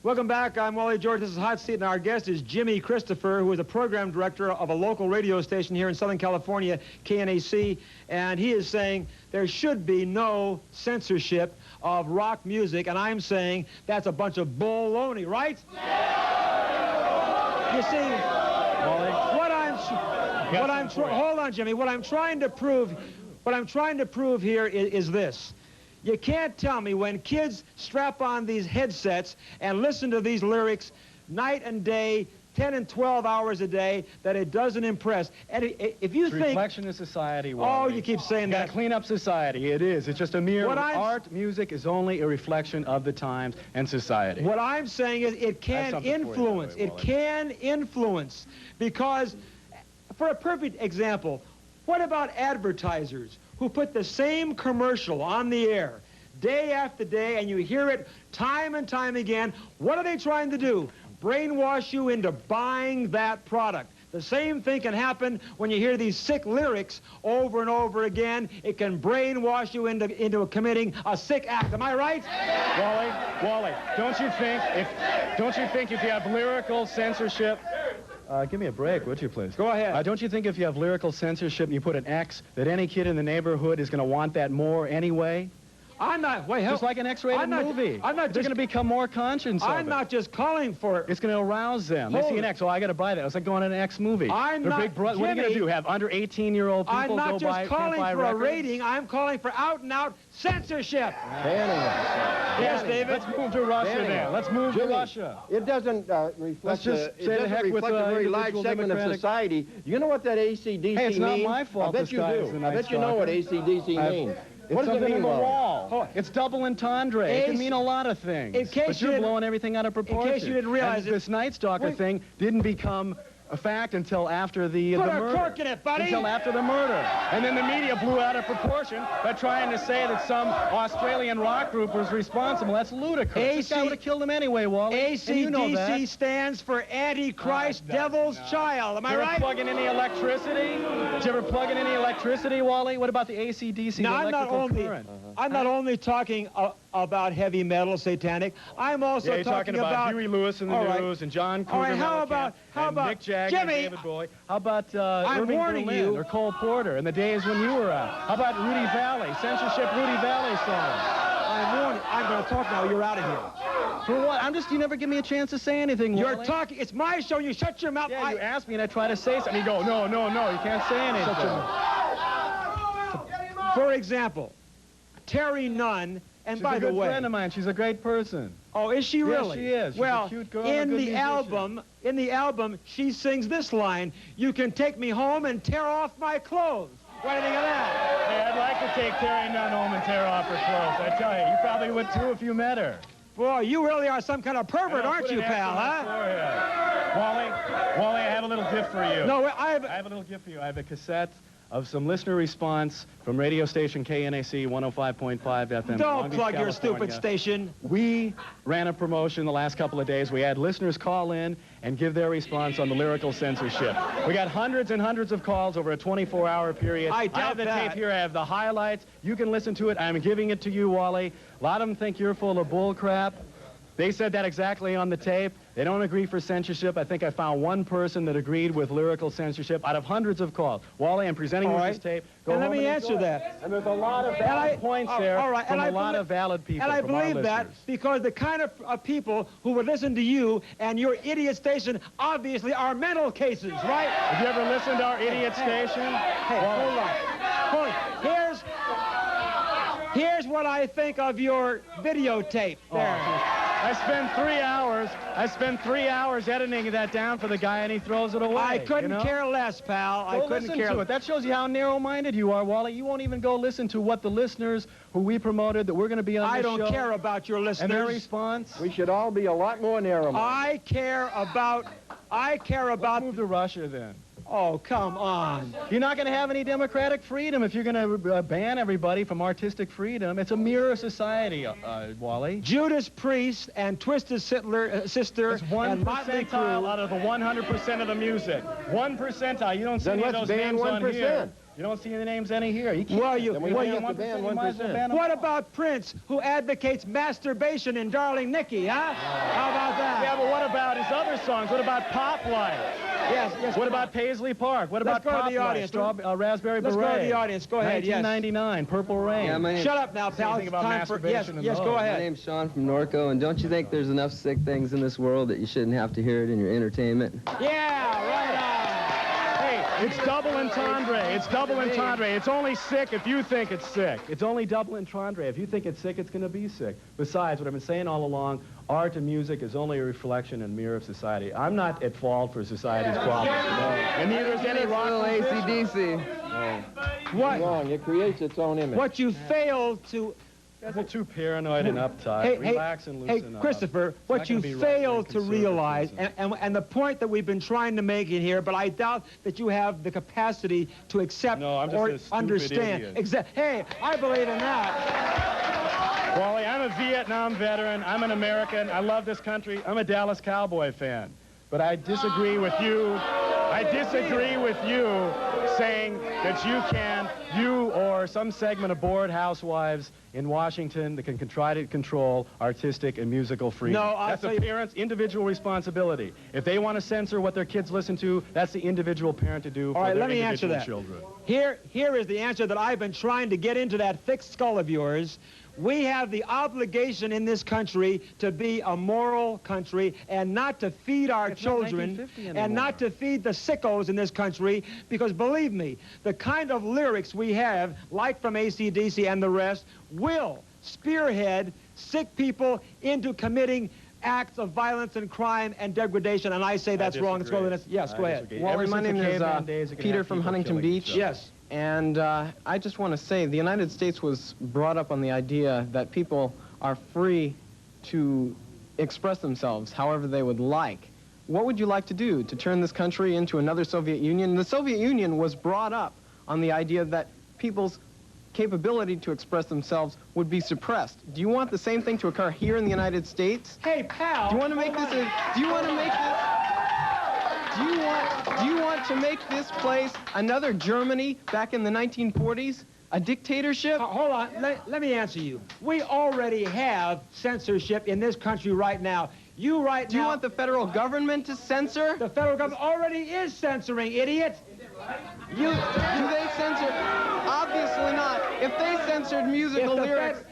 Welcome back. I'm Wally George. This is Hot Seat, and our guest is Jimmy Christopher, who is a program director of a local radio station here in Southern California, KNAC, and he is saying there should be no censorship of rock music, and I'm saying that's a bunch of baloney, right? You see, Wally, hold on, Jimmy. What I'm trying to prove here is this. You can't tell me when kids strap on these headsets and listen to these lyrics night and day, 10 and 12 hours a day, that it doesn't impress. And if you think... reflection of society, Wally. Oh, you keep saying that. You gotta clean up society. It is. It's just a mere... Art, music is only a reflection of the times and society. What I'm saying is it can influence. It can influence. Because, for a perfect example, what about advertisers who put the same commercial on the air day after day, and you hear it time and time again? What are they trying to do? Brainwash you into buying that product. The same thing can happen when you hear these sick lyrics over and over again. It can brainwash you into committing a sick act. Am I right? Wally, don't you think if you have lyrical censorship... give me a break, would you, please? Go ahead. Don't you think if you have lyrical censorship and you put an X, that any kid in the neighborhood is going to want that more anyway? I'm not... Wait, just like an X-rated movie. They're going to become more conscious of it. I'm not just calling for it. It's going to arouse them. They see an X, oh, I got to buy that. It's like going to an X movie. I'm not... Big what are you going to do, have under 18-year-old people go buy... I'm not just calling for a rating. I'm calling for out-and-out censorship. Yes, David? Let's move to Russia then. Let's move to Russia. It doesn't reflect a very large segment of society. You know what that ACDC means? Hey, it's not my fault. I bet you do. I bet you know what ACDC means. What does it mean, wall? It's double entendre. It can mean a lot of things. But you're blowing everything out of proportion. In case you didn't realize it. This Night Stalker thing didn't become a fact until after the murder. Put a cork in it, buddy! Until after the murder. And then the media blew out of proportion by trying to say that some Australian rock group was responsible. That's ludicrous. This guy would have killed him anyway, Wally. ACDC stands for Antichrist, Devil's Child. Am I right? Did you ever plug in any electricity? Did you ever plug in any electricity, Wally? What about the ACDC? Now, I'm not only talking about heavy metal, satanic. I'm also talking about Huey Lewis in the news and John Cougar. All right, how about Mick Jagger, Jimmy, David Bowie? How about Irving Berlin or Cole Porter in the days when you were out? How about Rudy Valley, censorship Rudy Valley songs? I'm warning. I'm going to talk now. You're out of here. For what? You never give me a chance to say anything, Wally. You're talking. It's my show. You shut your mouth. Yeah, you ask me and I try to say something. You go, no, you can't say anything. For example, Terry Nunn, and by the way... She's a good friend of mine. She's a great person. Oh, is she really? Yes, she is. She's a cute girl, in the album, she sings this line, "You can take me home and tear off my clothes." What do you think of that? Hey, I'd like to take Terry Nunn home and tear off her clothes. I tell you, you probably would too if you met her. Boy, you really are some kind of pervert, aren't you, pal, huh? Wally, I have a little gift for you. No, I have a little gift for you. I have a cassette of some listener response from radio station KNAC 105.5 FM. Don't plug your stupid station. We ran a promotion the last couple of days. We had listeners call in and give their response on the lyrical censorship. We got hundreds and hundreds of calls over a 24-hour period. I have the tape here. I have the highlights. You can listen to it. I'm giving it to you, Wally. A lot of them think you're full of bull crap. They said that exactly on the tape. They don't agree for censorship. I think I found one person that agreed with lyrical censorship out of hundreds of calls. Wally, I'm presenting you this tape. And let me answer that. And there's a lot of valid points there from a lot of valid people. And I believe that because the kind of people who would listen to you and your idiot station obviously are mental cases, right? Have you ever listened to our idiot station? Hey, hold on. Here's what I think of your videotape there. I spent 3 hours editing that down for the guy, and he throws it away. I couldn't care less, pal. I couldn't care less. That shows you how narrow-minded you are, Wally. You won't even go listen to what the listeners who we promoted that we're going to be on this show. I don't care about your listeners. And their response. We should all be a lot more narrow-minded. I care about... Let's move to Russia, then. Oh, come on. You're not going to have any democratic freedom if you're going to ban everybody from artistic freedom. It's a mirror society, Wally. Judas Priest and Twisted Sister it's 1 and Motley percentile Crue out of the 100% of the music. 1 percentile. You don't see any of those names on here. You don't see the names any here. You can't. Well, Then we have to ban 1%. What about Prince, who advocates masturbation in Darling Nikki, huh? How about that? Yeah, but what about his other songs? What about Pop Life? Yes. What about Paisley Park? What about Let's go to Pop the Life? audience. Raspberry Beret. Let's go to the audience. Go ahead. 1999, Purple Rain. Yeah, Shut up now, pal. It's about time for... Yes, masturbation and yes, go love. ahead. My name's Sean from Norco, and don't you think there's enough sick things in this world that you shouldn't have to hear it in your entertainment? Yeah, right on. Hey, it's double entendre. It's double entendre. It's only sick if you think it's sick. It's only double entendre. If you think it's sick, it's going to be sick. Besides, what I've been saying all along, art and music is only a reflection and mirror of society. I'm not at fault for society's problems. No. And neither is any rock musician. AC/DC. What? Wrong. It creates its own image. What you fail to... You guys are too paranoid and uptight. Relax and loosen up. Hey, Christopher, what you fail to realize, and the point that we've been trying to make in here, but I doubt that you have the capacity to accept or understand. Hey, I believe in that. Wally, I'm a Vietnam veteran. I'm an American. I love this country. I'm a Dallas Cowboy fan. But I disagree with you. I disagree with you saying that you or some segment of bored housewives in Washington that can try to control artistic and musical freedom. No, that's a parent's individual responsibility. If they want to censor what their kids listen to, that's the individual parent to do for their individual children. Here is the answer that I've been trying to get into that thick skull of yours. We have the obligation in this country to be a moral country and not to feed our children and not to feed the sickos in this country, because believe me, the kind of lyrics we have, like from AC/DC and the rest, will spearhead sick people into committing acts of violence and crime and degradation, and I say that's wrong. Let's go to the next. Yes, go ahead. Wally, my name is Peter from Huntington Beach. Yes. And I just want to say the United States was brought up on the idea that people are free to express themselves however they would like. What would you like to do to turn this country into another Soviet Union? The Soviet Union was brought up on the idea that people's capability to express themselves would be suppressed. Do you want the same thing to occur here in the United States? Hey, pal. Do you want to make this do you want to make this Do you want to make this place another Germany back in the 1940s? A dictatorship? Hold on. Let me answer you. We already have censorship in this country right now. Do you want the federal government to censor? The federal government already is censoring, idiot. Do they censor? Obviously not. If they censored musical lyrics...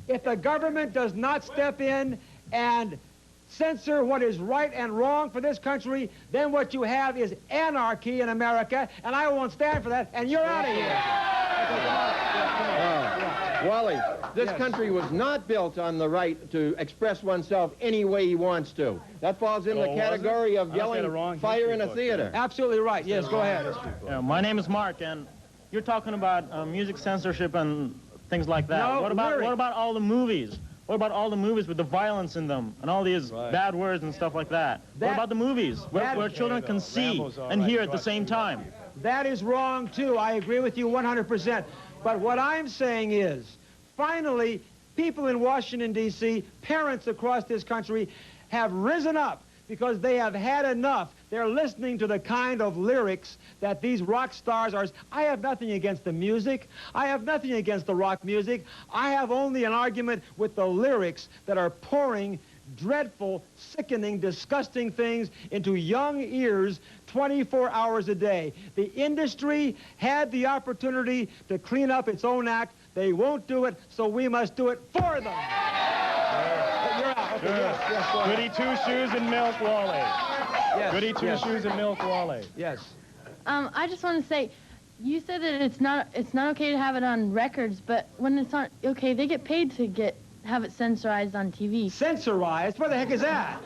If the government does not step in and censor what is right and wrong for this country, then what you have is anarchy in America, and I won't stand for that, and you're out of here. Wally, this country was not built on the right to express oneself any way he wants to. That falls in the category of yelling fire in a theater. Absolutely right. Yes, go ahead. Yeah, my name is Mark, and you're talking about music censorship and things like that. No, what about all the movies? What about all the movies with the violence in them and all these bad words and stuff like that? What about the movies where children can see and hear at the same time? That is wrong, too. I agree with you 100%. But what I'm saying is, finally, people in Washington, D.C., parents across this country, have risen up because they have had enough. They're listening to the kind of lyrics that these rock stars are. I have nothing against the music. I have nothing against the rock music. I have only an argument with the lyrics that are pouring dreadful, sickening, disgusting things into young ears 24 hours a day. The industry had the opportunity to clean up its own act. They won't do it, so we must do it for them. You're out. Okay, yes, Goody two-shoes and milk, Wally. Yes, Goody two-shoes and milk, Wally. Yes. I just want to say, you said that it's not okay to have it on records, but when it's not okay, they get paid to have it censorized on TV. Censorized? What the heck is that?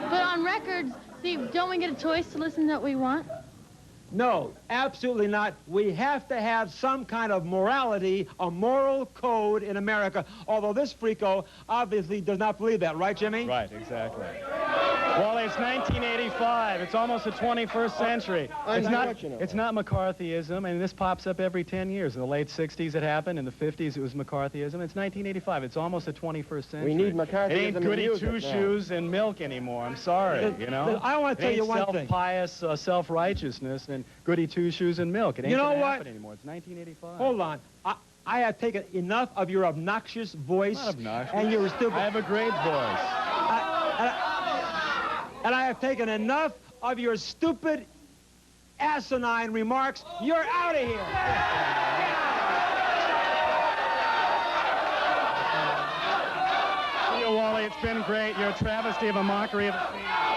But on records, see, don't we get a choice to listen to what we want? No, absolutely not. We have to have some kind of morality, a moral code in America, although this freako obviously does not believe that. Right, Jimmy? Right, exactly. Wally, it's 1985. It's almost the 21st century. It's not McCarthyism, and this pops up every 10 years. In the late 60s it happened. In the 50s it was McCarthyism. It's 1985. It's almost the 21st century. We need McCarthyism. It ain't goody two-shoes and milk anymore. I'm sorry, you know? I want to tell you one thing. Self-pious self-righteousness and goody two-shoes and milk. It ain't gonna happen anymore. It's 1985. Hold on. I have taken enough of your obnoxious voice. Not obnoxious. And your stupid... I have a great voice. And I have taken enough of your stupid, asinine remarks. You're out of here. See you, Wally. It's been great. You're a travesty of a mockery of a scene.